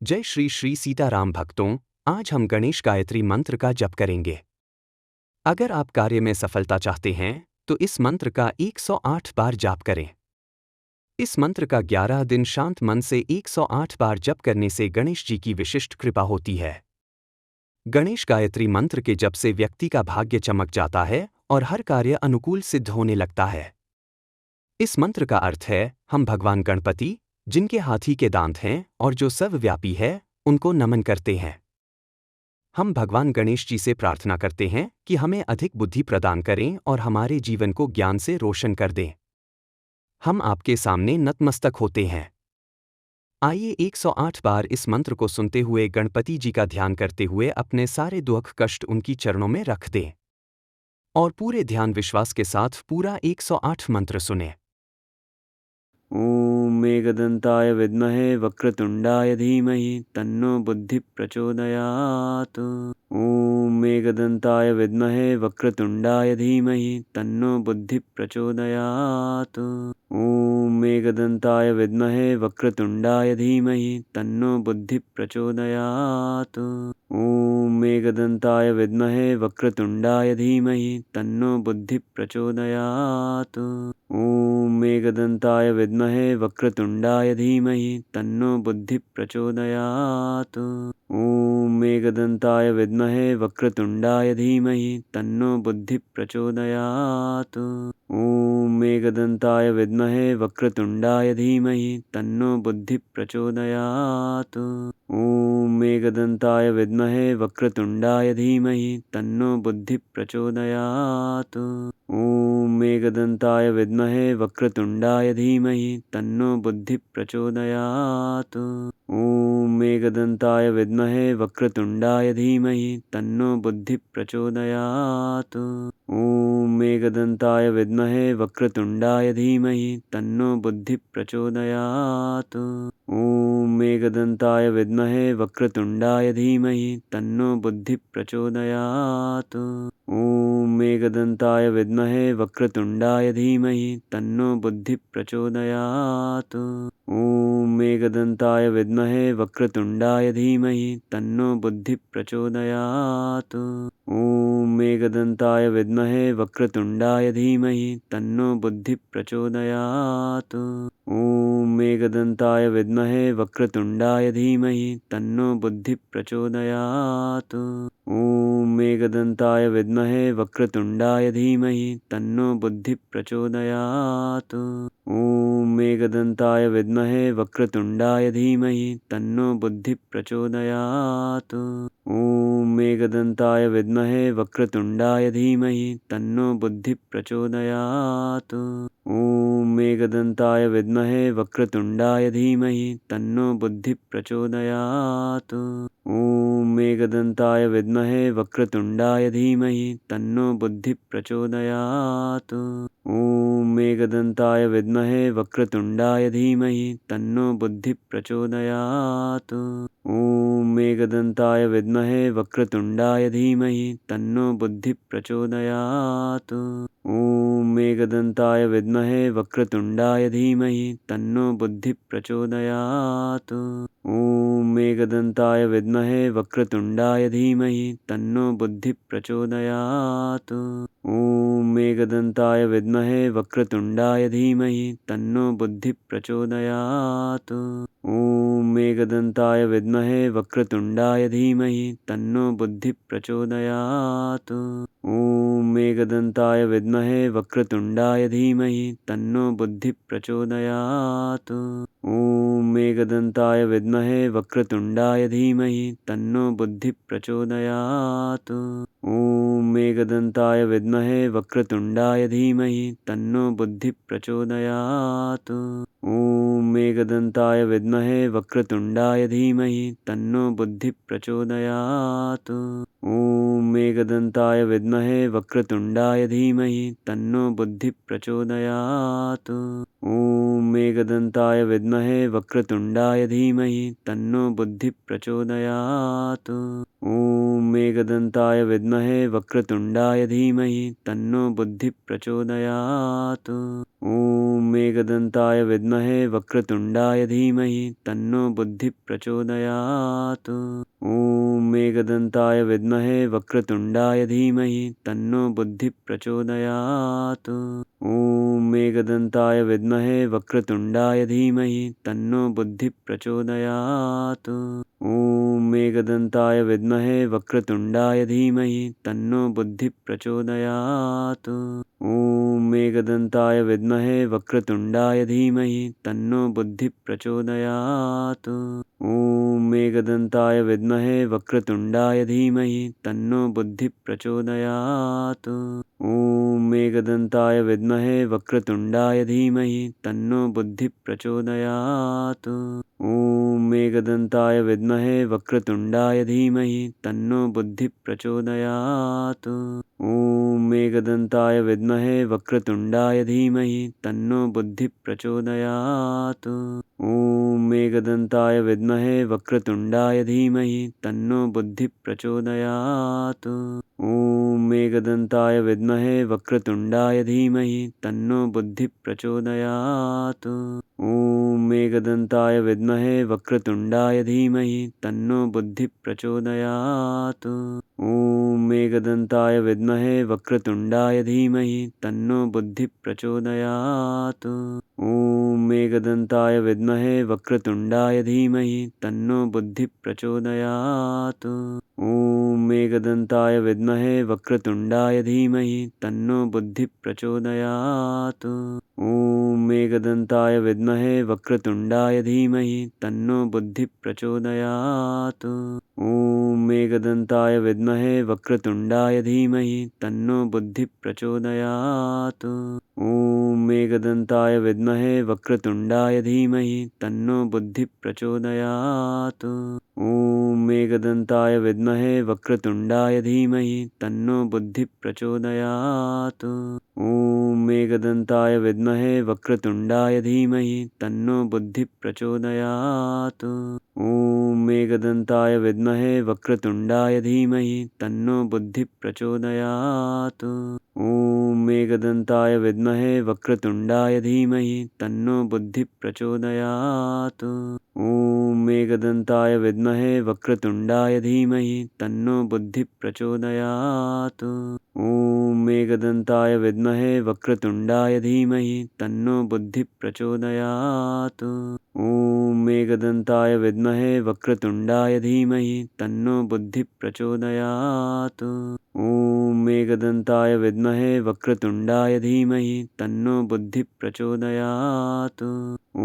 जय श्री श्री सीताराम भक्तों, आज हम गणेश गायत्री मंत्र का जप करेंगे। अगर आप कार्य में सफलता चाहते हैं, तो इस मंत्र का 108 बार जाप करें। इस मंत्र का 11 दिन शांत मन से 108 बार जप करने से गणेश जी की विशिष्ट कृपा होती है। गणेश गायत्री मंत्र के जप से व्यक्ति का भाग्य चमक जाता है और हर कार्य अनुकूल सिद्ध होने लगता है। इस मंत्र का अर्थ है, हम भगवान गणपति, जिनके हाथी के दांत हैं और जो सर्वव्यापी है, उनको नमन करते हैं। हम भगवान गणेश जी से प्रार्थना करते हैं कि हमें अधिक बुद्धि प्रदान करें और हमारे जीवन को ज्ञान से रोशन कर दें। हम आपके सामने नतमस्तक होते हैं। आइए 108 बार इस मंत्र को सुनते हुए गणपति जी का ध्यान करते हुए अपने सारे दुख कष्ट उनकी चरणों में रख दें और पूरे ध्यान विश्वास के साथ पूरा 108 मंत्र सुनें। ॐ मेघदन्ताय विद्महे वक्रतुण्डाय धीमहि तन्नो बुद्धिः प्रचोदयात्। ॐ मेघदन्ताय विद्महे वक्रतुण्डाय धीमहि तन्नो बुद्धिः प्रचोदयात्। ॐ मेघदन्ताय विद्महे वक्रतुण्डाय धीमहि तन्नो बुद्धिः प्रचोदयात्। ॐ मेघदन्ताय विद्महे वक्रतुण्डाय धीमहि तन्नो बुद्धिः प्रचोदयात्। ॐ मेघदन्ताय विद्महे वक्रतुण्डाय धीमहि तन्नो बुद्धिः प्रचोदयात्। ॐ मेघदन्ताय विद्महे वक्रतुण्डाय धीमहि तन्नो बुद्धिः प्रचोदयात्। ॐ मेघदन्ताय विद्महे वक्रतुण्डाय धीमहि तन्नो बुद्धिः प्रचोदयात्। ॐ मेघदन्ताय विद्महे वक्रतुण्डाय धीमहि तन्नो बुद्धिः प्रचोदयात्। ॐ मेघदन्ताय विद्महे वक्रतुण्डाय धीमहि तन्नो बुद्धिः प्रचोदयात्। ॐ मेघदन्ताय विद्महे वक्रतुण्डाय धीमहि तन्नो बुद्धिः प्रचोदयात्। ॐ मेघदन्ताय विद्महे वक्रतुण्डाय धीमहि तन्नो बुद्धिः प्रचोदयात्। ॐ मेघदन्ताय विद्महे वक्रतुण्डाय धीमहि तन्नो बुद्धिः प्रचोदयात्। ॐ मेघदन्ताय विद्महे वक्रतुण्डाय धीमहि तन्नो बुद्धिः प्रचोदयात्। ॐ मेघदन्ताय विद्महे वक्रतुण्डाय धीमहि तन्नो बुद्धिः प्रचोदयात्। ॐ मेघदन्ताय विद्महे वक्रतुण्डाय धीमहि तन्नो बुद्धिः प्रचोदयात्। ॐ मेघदन्ताय विद्महे वक्रतुण्डाय धीमहि तन्नो बुद्धिः प्रचोदयात्। ॐ मेघदन्ताय विद्महे वक्रतुण्डाय धीमहि तन्नो बुद्धिः प्रचोदयात्। ॐ मेघदन्ताय विद्महे वक्रतुण्डाय धीमहि तन्नो बुद्धिः प्रचोदयात्। ॐ मेघदन्ताय विद्महे वक्रतुण्डाय धीमहि तन्नो बुद्धिः प्रचोदयात्। ॐ मेघदन्ताय विद्महे वक्रतुण्डाय धीमहि तन्नो बुद्धिः प्रचोदयात्। ॐ मेघदन्ताय विद्महे वक्रतुण्डाय धीमहि तन्नो बुद्धिः प्रचोदयात्। ॐ मेघदन्ताय विद्महे वक्रतुण्डाय धीमहि तन्नो बुद्धिः प्रचोदयात्। ॐ मेघदन्ताय विद्महे वक्रतुण्डाय धीमहि तन्नो बुद्धिः प्रचोदयात्। ॐ मेघदन्ताय विद्महे वक्रतुण्डाय धीमहि तन्नो बुद्धिः प्रचोदयात्। ॐ मेघदन्ताय विद्महे वक्रतुण्डाय धीमहि तन्नो बुद्धिः प्रचोदयात्। ॐ मेघदन्ताय विद्महे वक्रतुण्डाय धीमहि तन्नो बुद्धिः प्रचोदयात्। ॐ मेघदन्ताय विद्महे वक्रतुण्डाय धीमहि तन्नो बुद्धिः प्रचोदयात्। ॐ मेघदन्ताय विद्महे वक्रतुण्डाय धीमहि तन्नो बुद्धिः प्रचोदयात्। ॐ मेघदन्ताय विद्महे वक्रतुण्डाय धीमहि तन्नो बुद्धिः प्रचोदयात्। ॐ मेघदन्ताय विद्महे वक्रतुण्डाय धीमहि तन्नो बुद्धिः प्रचोदयात्। ॐ मेघदन्ताय विद्महे वक्रतुण्डाय धीमहि तन्नो बुद्धिः प्रचोदयात्। ॐ मेघदन्ताय विद्महे वक्रतुण्डाय धीमहि तन्नो बुद्धिः प्रचोदयात्। ॐ मेघदन्ताय विद्महे वक्रतुण्डाय धीमहि तन्नो बुद्धिः प्रचोदयात्। ॐ मेघदन्ताय विद्महे वक्रतुण्डाय धीमहि तन्नो बुद्धिः प्रचोदयात्। ॐ मेघदन्ताय विद्महे वक्रतुण्डाय धीमहि तन्नो बुद्धिः प्रचोदयात्। ॐ मेघदन्ताय विद्महे वक्रतुण्डाय धीमहि तन्नो बुद्धिः प्रचोदयात्। ॐ मेघदन्ताय विद्महे वक्रतुण्डाय धीमहि तन्नो बुद्धिः प्रचोदयात्। ॐ मेघदन्ताय विद्महे वक्रतुण्डाय धीमहि तन्नो बुद्धिः प्रचोदयात्। ॐ मेघदन्ताय विद्महे वक्रतुण्डाय धीमहि तन्नो बुद्धिः प्रचोदयात्। ॐ मेघदन्ताय विद्महे वक्रतुण्डाय धीमहि तन्नो बुद्धिः प्रचोदयात्। ॐ मेघदन्ताय विद्महे वक्रतुण्डाय धीमहि तन्नो बुद्धिः प्रचोदयात्। ॐ मेघदन्ताय विद्महे वक्रतुण्डाय धीमहि तन्नो बुद्धिः प्रचोदयात्। ॐ मेघदन्ताय विद्महे वक्रतुण्डाय धीमहि तन्नो बुद्धिः प्रचोदयात्। ॐ मेघदन्ताय विद्महे वक्रतुण्डाय धीमहि तन्नो बुद्धिः प्रचोदयात्। ॐ मेघदन्ताय विद्महे वक्रतुण्डाय धीमहि तन्नो बुद्धिः प्रचोदयात्। ॐ मेघदन्ताय विद्महे वक्रतुण्डाय धीमहि तन्नो बुद्धिः प्रचोदयात्। ॐ मेघदन्ताय विद्महे वक्रतुण्डाय धीमहि तन्नो बुद्धिः प्रचोदयात्। ॐ मेघदन्ताय विद्महे वक्रतुण्डाय धीमहि तन्नो बुद्धिः प्रचोदयात्। ॐ मेघदन्ताय विद्महे वक्रतुण्डाय धीमहि तन्नो बुद्धिः प्रचोदयात्। ॐ मेघदन्ताय विद्महे वक्रतुण्डाय धीमहि तन्नो बुद्धिः प्रचोदयात्। ॐ मेघदन्ताय विद्महे वक्रतुण्डाय धीमहि तन्नो बुद्धिः प्रचोदयात्। ॐ मेघदन्ताय विद्महे वक्रतुण्डाय धीमहि तन्नो बुद्धिः प्रचोदयात्। ॐ मेघदन्ताय विद्महे वक्रतुण्डाय धीमहि तन्नो बुद्धिः प्रचोदयात्। ॐ मेघदन्ताय विद्महे वक्रतुण्डाय धीमहि तन्नो बुद्धिः प्रचोदयात्। ॐ मेघदन्ताय विद्महे वक्रतुण्डाय धीमहि तन्नो बुद्धिः प्रचोदयात्। ॐ मेघदन्ताय विद्महे वक्रतुण्डाय धीमहि तन्नो बुद्धिः प्रचोदयात्। ॐ मेघदन्ताय विद्महे वक्रतुण्डाय धीमहि तन्नो बुद्धिः प्रचोदयात्। ॐ मेघदन्ताय विद्महे वक्रतुण्डाय धीमहि तन्नो बुद्धिः प्रचोदयात्। ॐ मेघदन्ताय विद्महे वक्रतुण्डाय धीमहि तन्नो बुद्धिः प्रचोदयात्। ॐ मेघदन्ताय विद्महे वक्रतुण्डाय धीमहि तन्नो बुद्धिः प्रचोदयात्। ॐ मेघदन्ताय विद्महे वक्रतुण्डाय धीमहि तन्नो बुद्धिः प्रचोदयात्।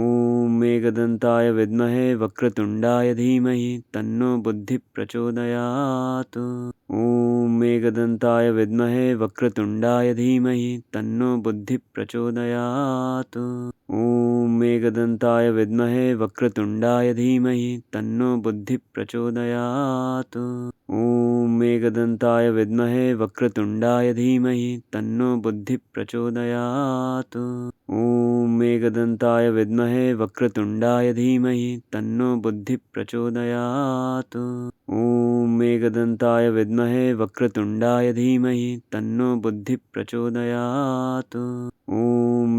ॐ मेघदन्ताय विद्महे वक्रतुण्डाय धीमहि तन्नो बुद्धिः प्रचोदयात्। ॐ मेघदन्ताय विद्महे वक्रतुण्डाय धीमहि तन्नो बुद्धिः प्रचोदयात्। ॐ मेघदन्ताय विद्महे वक्रतुण्डाय धीमहि तन्नो बुद्धिः प्रचोदयात्। ॐ मेघदन्ताय विद्महे वक्रतुण्डाय धीमहि तन्नो बुद्धिः प्रचोदयात्। ॐ मेघदन्ताय विद्महे वक्रतुण्डाय धीमहि तन्नो बुद्धिः प्रचोदयात्। ॐ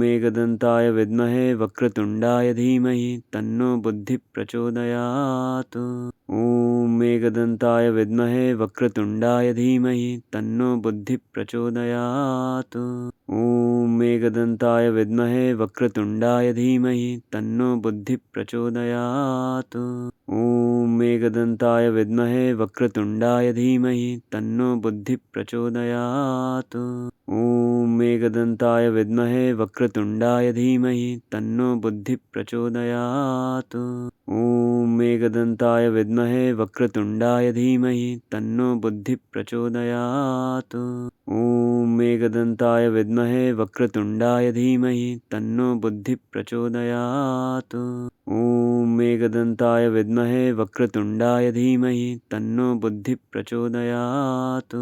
मेघदन्ताय विद्महे वक्रतुण्डाय धीमहि तन्नो बुद्धिः प्रचोदयात्। ॐ मेघदन्ताय विद्महे वक्रतुण्डाय धीमहि तन्नो बुद्धिः प्रचोदयात्। ॐ मेघदन्ताय विद्महे वक्रतुण्डाय धीमहि तन्नो बुद्धिः प्रचोदयात्। ॐ मेघदन्ताय विद्महे वक्रतुण्डाय धीमहि तन्नो बुद्धिः प्रचोदयात्। ॐ मेघदन्ताय विद्महे वक्रतुण्डाय धीमहि तन्नो बुद्धिः प्रचोदयात्। ॐ मेघदन्ताय विद्महे वक्रतुण्डाय धीमहि तन्नो बुद्धिः प्रचोदयात्। ॐ मेघदन्ताय विद्महे वक्रतुण्डाय धीमहि तन्नो बुद्धिः प्रचोदयात्। ॐ मेघदन्ताय विद्महे वक्रतुण्डाय धीमहि तन्नो बुद्धिः प्रचोदयात्।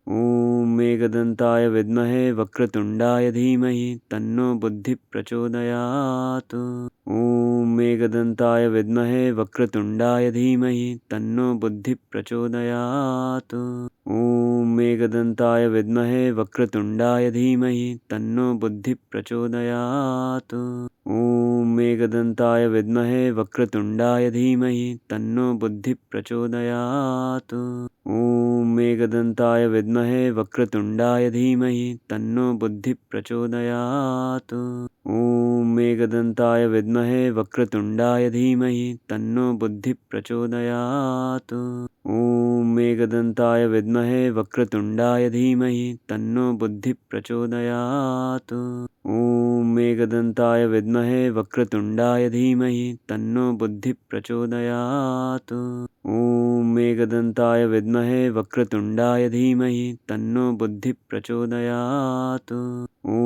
ॐ मेघदन्ताय विद्महे वक्रतुण्डाय धीमहि तन्नो बुद्धिः प्रचोदयात्। ॐ मेघदन्ताय विद्महे वक्रतुण्डाय धीमहि तन्नो बुद्धिः प्रचोदयात्। ॐ मेघदन्ताय विद्महे वक्रतुण्डाय धीमहि तन्नो बुद्धिः प्रचोदयात्। ॐ मेघदन्ताय विद्महे वक्रतुण्डाय धीमहि तन्नो बुद्धिः प्रचोदयात्। ॐ मेघदन्ताय विद्महे वक्रतुण्डाय धीमहि तन्नो बुद्धिः प्रचोदयात्। ॐ मेघदन्ताय विद्महे वक्रतुण्डाय धीमहि तन्नो बुद्धिः प्रचोदयात्। ॐ मेघदन्ताय विद्महे वक्रतुण्डाय धीमहि तन्नो बुद्धिः प्रचोदयात्। ॐ मेघदन्ताय विद्महे वक्रतुण्डाय धीमहि तन्नो बुद्धिः प्रचोदयात्। ॐ मेघदन्ताय विद्महे वक्रतुण्डाय धीमहि तन्नो बुद्धिः प्रचोदयात्। ॐ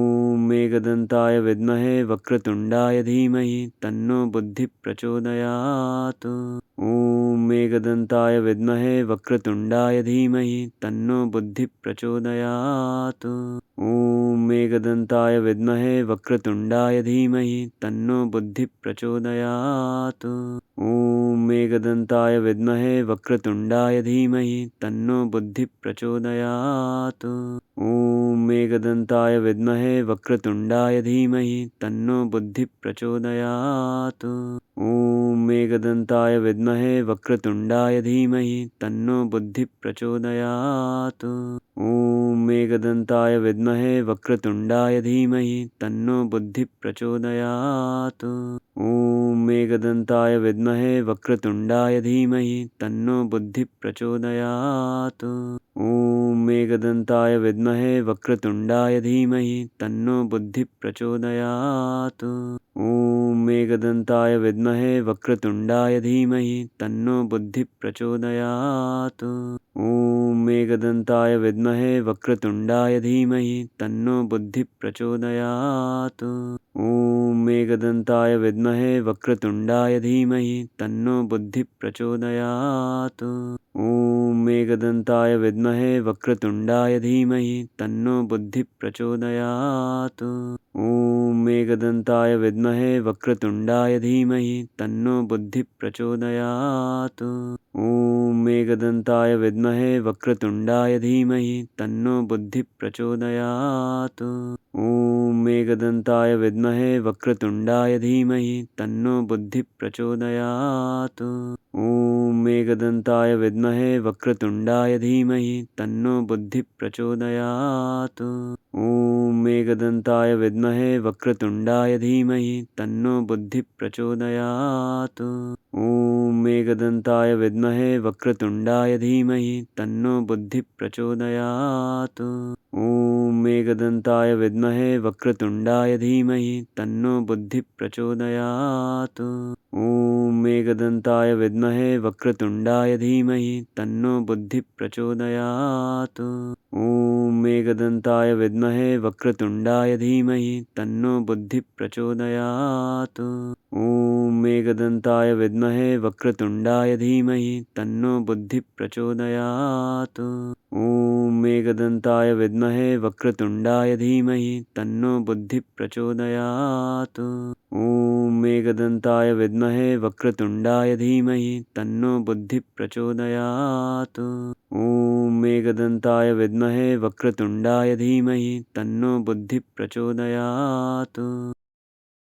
मेघदन्ताय विद्महे वक्रतुण्डाय धीमहि तन्नो बुद्धिः प्रचोदयात्। ॐ मेघदन्ताय विद्महे वक्रतुण्डाय धीमहि तन्नो बुद्धिः प्रचोदयात्। ॐ मेघदन्ताय विद्महे वक्रतुण्डाय धीमहि तन्नो बुद्धिः प्रचोदयात्। ॐ मेघदन्ताय विद्महे वक्रतुण्डाय धीमहि तन्नो बुद्धिः प्रचोदयात्। ॐ मेघदन्ताय विद्महे वक्रतुण्डाय धीमहि तन्नो बुद्धिः प्रचोदयात्। ॐ मेघदन्ताय विद्महे वक्रतुण्डाय धीमहि तन्नो बुद्धिः प्रचोदयात्। ॐ मेघदन्ताय विद्महे वक्रतुण्डाय धीमहि तन्नो बुद्धिः प्रचोदयात्। ॐ मेघदन्ताय विद्महे वक्रतुण्डाय धीमहि तन्नो बुद्धिः प्रचोदयात्। ॐ मेघदन्ताय विद्महे वक्रतुण्डाय धीमहि तन्नो बुद्धिः प्रचोदयात्। ॐ मेघदन्ताय विद्महे वक्रतुण्डाय धीमहि तन्नो बुद्धिः प्रचोदयात्। ॐ मेघदन्ताय विद्महे वक्रतुण्डाय धीमहि तन्नो बुद्धिः प्रचोदयात्। ॐ मेघदन्ताय विद्महे वक्रतुण्डाय धीमहि तन्नो बुद्धिः प्रचोदयात्। ॐ मेघदन्ताय विद्महे वक्रतुण्डाय धीमहि तन्नो बुद्धिः प्रचोदयात्। ॐ मेघदन्ताय विद्महे वक्रतुण्डाय धीमहि तन्नो बुद्धिः प्रचोदयात्। ॐ मेघदन्ताय विद्महे वक्रतुण्डाय धीमहि तन्नो बुद्धिः प्रचोदयात्। ॐ मेघदन्ताय विद्महे वक्रतुण्डाय धीमहि तन्नो बुद्धिः प्रचोदयात्। ॐ मेघदन्ताय विद्महे वक्रतुण्डाय धीमहि तन्नो बुद्धिः प्रचोदयात्। ॐ मेघदन्ताय विद्महे वक्रतुण्डाय धीमहि तन्नो बुद्धिः प्रचोदयात्। ॐ मेघदन्ताय विद्महे वक्रतुण्डाय धीमहि तन्नो बुद्धिः प्रचोदयात्। ॐ मेघदन्ताय विद्महे वक्रतुण्डाय धीमहि तन्नो बुद्धिः प्रचोदयात्। ॐ मेघदन्ताय विद्महे वक्रतुण्डाय धीमहि तन्नो बुद्धिः प्रचोदयात्। ॐ मेघदन्ताय विद्महे वक्रतुण्डाय धीमहि तन्नो बुद्धिः प्रचोदयात्। ॐ मेघदन्ताय विद्महे वक्रतुण्डाय धीमहि तन्नो बुद्धिः प्रचोदयात्। ॐ मेघदन्ताय विद्महे वक्रतुण्डाय धीमहि तन्नो बुद्धिः प्रचोदयात्। ॐ मेघदन्ताय विद्महे वक्रतुण्डाय धीमहि तन्नो बुद्धिः प्रचोदयात्। ॐ मेघदन्ताय विद्महे वक्रतुण्डाय धीमहि तन्नो बुद्धिः प्रचोदयात्।